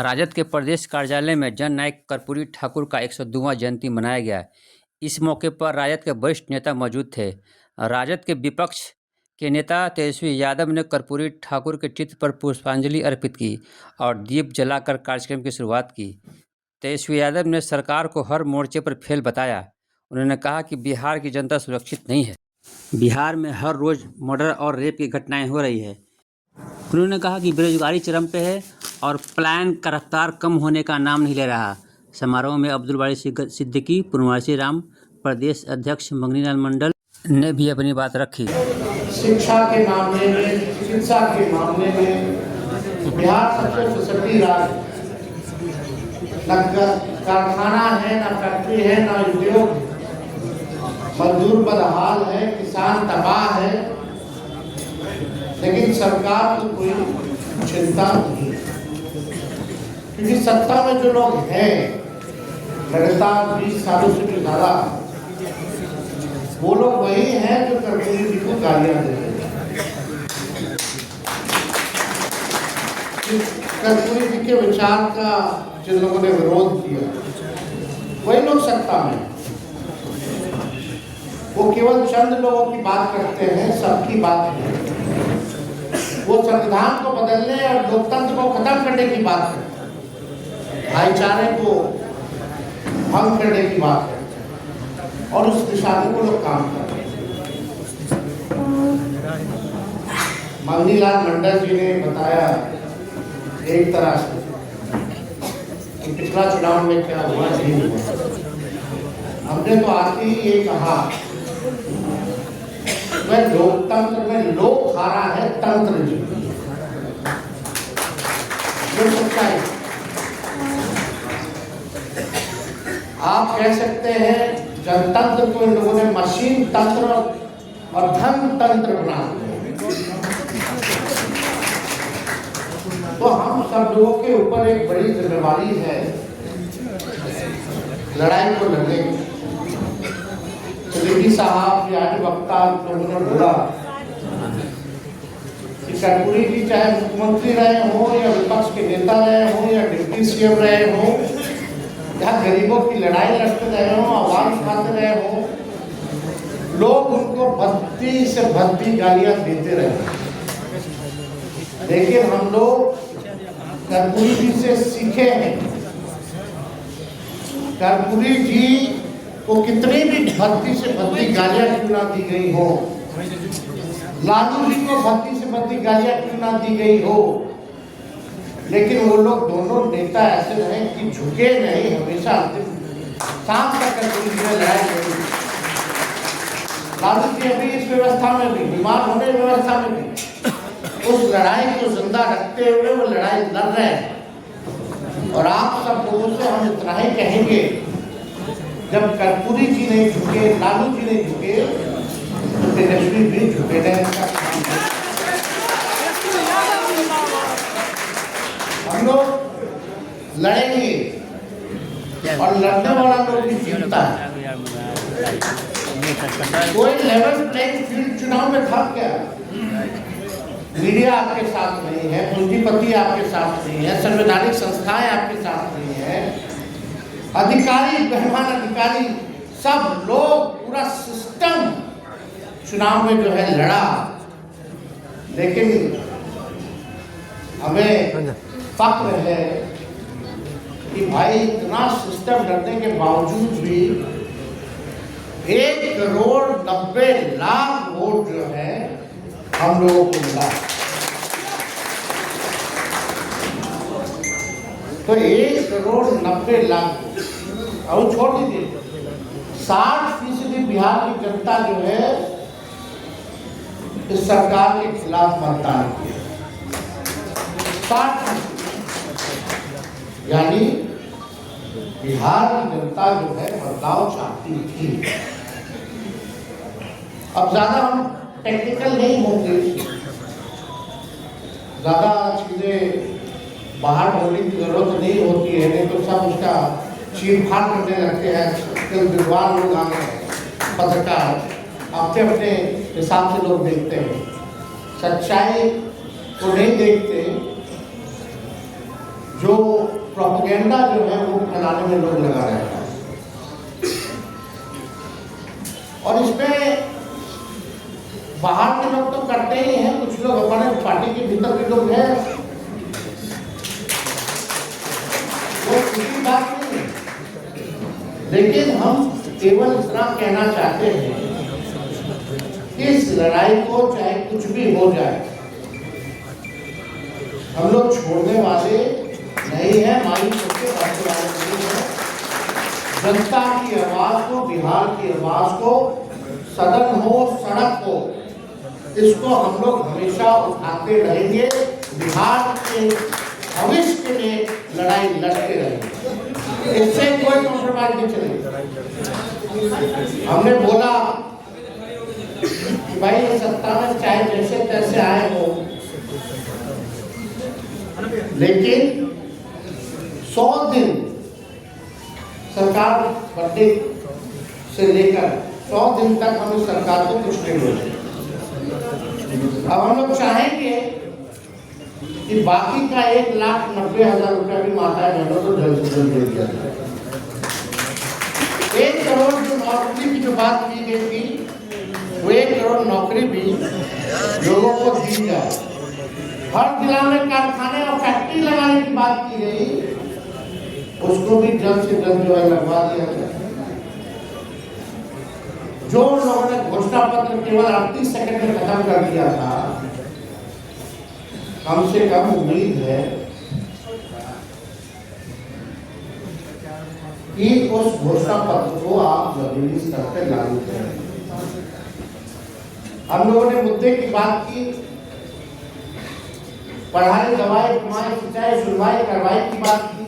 राजद के प्रदेश कार्यालय में जननायक कर्पूरी ठाकुर का 102वां जयंती मनाया गया। इस मौके पर राजद के वरिष्ठ नेता मौजूद थे। राजद के विपक्ष के नेता तेजस्वी यादव ने कर्पूरी ठाकुर के चित्र पर पुष्पांजलि अर्पित की और दीप जलाकर कार्यक्रम की शुरुआत की। तेजस्वी यादव ने सरकार को हर मोर्चे पर फेल बताया। उन्होंने कहा कि बिहार की जनता सुरक्षित नहीं है। बिहार में हर रोज़ मर्डर और रेप की घटनाएं हो रही है। उन्होंने कहा कि बेरोजगारी चरम पे है और प्लान का रफ्तार कम होने का नाम नहीं ले रहा। समारोह में अब्दुल बारी सिद्दीकी, पूर्णवासी राम, प्रदेश अध्यक्ष मंगनीलाल मंडल ने भी अपनी बात रखी। शिक्षा के मामले में, चिकित्सा के मामले में बिहार सबसे सशक्ति राज्य, न कारखाना है, न फैक्ट्री है, न उद्योग, मजदूर बदहाल है, किसान तबाह है, लेकिन सरकार को कोई चिंता नहीं, क्योंकि सत्ता में जो लोग हैं लगातार 20 सालों से भी ज़्यादा, वो लोग वही हैं जो कर्पूरी जी को गालियां देते हैं। कर्पूरी जी के विचार का जिन लोगों ने विरोध किया वही लोग सत्ता में। वो केवल चंद लोगों की बात करते हैं, सबकी बात नहीं। वो संविधान को बदलने और लोकतंत्र को खत्म करने की बात करते हैं, भाईचारे को भंग करने की बात करते हैं, और उस दिशा में वो लोग काम कर रहे हैं। मंगनीलाल मंडल जी ने बताया एक तरह से कि पिछला चुनाव में क्या हुआ, नहीं हुआ। हमने तो आते ही ये कहा, वह लोकतंत्र में लोक हारा है, तंत्र जी जो सच्चाई। आप कह सकते हैं जनतंत्र को इन लोगों ने मशीन तंत्र और धन तंत्र बना दिया। तो हम सब लोगों के ऊपर एक बड़ी जिम्मेवारी है, लड़ाई को लड़ने की। त्रिवेदी साहब या वक्ता लोगों ने बोला कि कर्पूरी जी चाहे मुख्यमंत्री रहे हो या विपक्ष के नेता रहे हो या डिप्टी सीएम रहे हो या गरीबों की लड़ाई लड़ते रहे हो, आवाज उठाते रहे हो, लोग उनको भद्दी से भद्दी गालियां देते रहे। लेकिन हम लोग कर्पूरी जी से सीखे हैं। कर्पूरी जी को कितनी भी भक्ति से भक्ति गालियां क्यों ना दी गई हो, लालू जी को भक्ति से भक्ति गालियां क्यों ना दी गई हो, लेकिन वो लोग दोनों नेता ऐसे रहे कि झुके नहीं, हमेशा अंतिम सांस तक कर्पूरी जी ने लड़ाई लड़ी। लालू जी अभी इस व्यवस्था में भी, बीमार होने व्यवस्था में भी उस लड़ाई को जिंदा रखते हुए वो लड़ाई लड़ रहे हैं। और आप सब लोगों से हम इतना ही कहेंगे, जब कर्पूरी जी नहीं झुके, लालू जी नहीं झुके, तो तेजस्वी भी झुके नहीं। हम लोग लड़ेंगे और लड़ने वाला लोग भी जीतता है। कोई लेवल प्लेइंग फील्ड चुनाव में था क्या? मीडिया आपके साथ नहीं है, पूंजीपति आपके साथ नहीं है, संवैधानिक संस्थाएं आपके साथ नहीं है, अधिकारी, बेईमान अधिकारी, सब लोग, पूरा सिस्टम चुनाव में जो है लड़ा। लेकिन हमें फक्र है कि भाई इतना सिस्टम लड़ने के बावजूद भी 1,90,00,000 वोट जो है हम लोगों को मिला। तो 1,90,00,000 और छोड़ दीजिए, 60% बिहार की जनता जो है इस सरकार के खिलाफ मतदान किया। 60%, यानी बिहार की जनता जो है बदलाव चाहती थी। अब ज्यादा हम टेक्निकल नहीं होंगे, ज्यादा चीजें बाहर बोलने की जरूरत नहीं होती है, नहीं तो सब उसका चीर-फाड़ करने लगते हैं। कई विद्वान लोग आ गए, पत्रकार अपने अपने हिसाब से लोग देखते हैं, सच्चाई को नहीं देखते। जो प्रोपेगेंडा जो है वो फैलाने में लोग लगा रहता है। और इसमें बाहर के लोग तो करते ही हैं, कुछ लोग हमारे पार्टी के भीतर भी लोग हैं, वो किसी बात नहीं। लेकिन हम केवल इतना कहना चाहते हैं कि इस लड़ाई को चाहे कुछ भी हो जाए, हम लोग छोड़ने वाले नहीं है, मायूस होकर बैठने वाले नहीं है। जनता की आवाज को, बिहार की आवाज को, सदन हो सड़क हो, इसको हम लोग हमेशा उठाते रहेंगे। बिहार के भविष्य के लिए लड़ाई लड़ते रहेंगे, इससे कोई कॉम्प्रोमाइज नहीं चलेगा। हमने बोला कि भाई सत्ता में चाहे जैसे तैसे आए हो, लेकिन 100 दिन सरकार बनने से लेकर 100 दिन तक हम इस सरकार को कुछ नहीं बोले। अब हम लोग चाहेंगे कि बाकी का 1,90,000 रुपया भी माताएं बहनों को जल्द से जल्द दे दिया जाए। 1 करोड़ जो नौकरी की जो बात की गई थी, वो 1 करोड़ नौकरी भी लोगों को दी जाए। हर जिला में कारखाने और फैक्ट्री लगाने की बात की गई, उसको भी जल्द से जल्द जो है लगवा दिया जाए। जो लोगों ने घोषणा पत्र केवल 38 सेकंड में खत्म कर दिया था, कम से कम उम्मीद है कि उस घोषणा पत्र को आप जमीनी स्तर पर लागू करें। हम लोगों ने मुद्दे की बात की, पढ़ाई, दवाई, कमाई, सिंचाई, सुनवाई, कार्रवाई की बात की।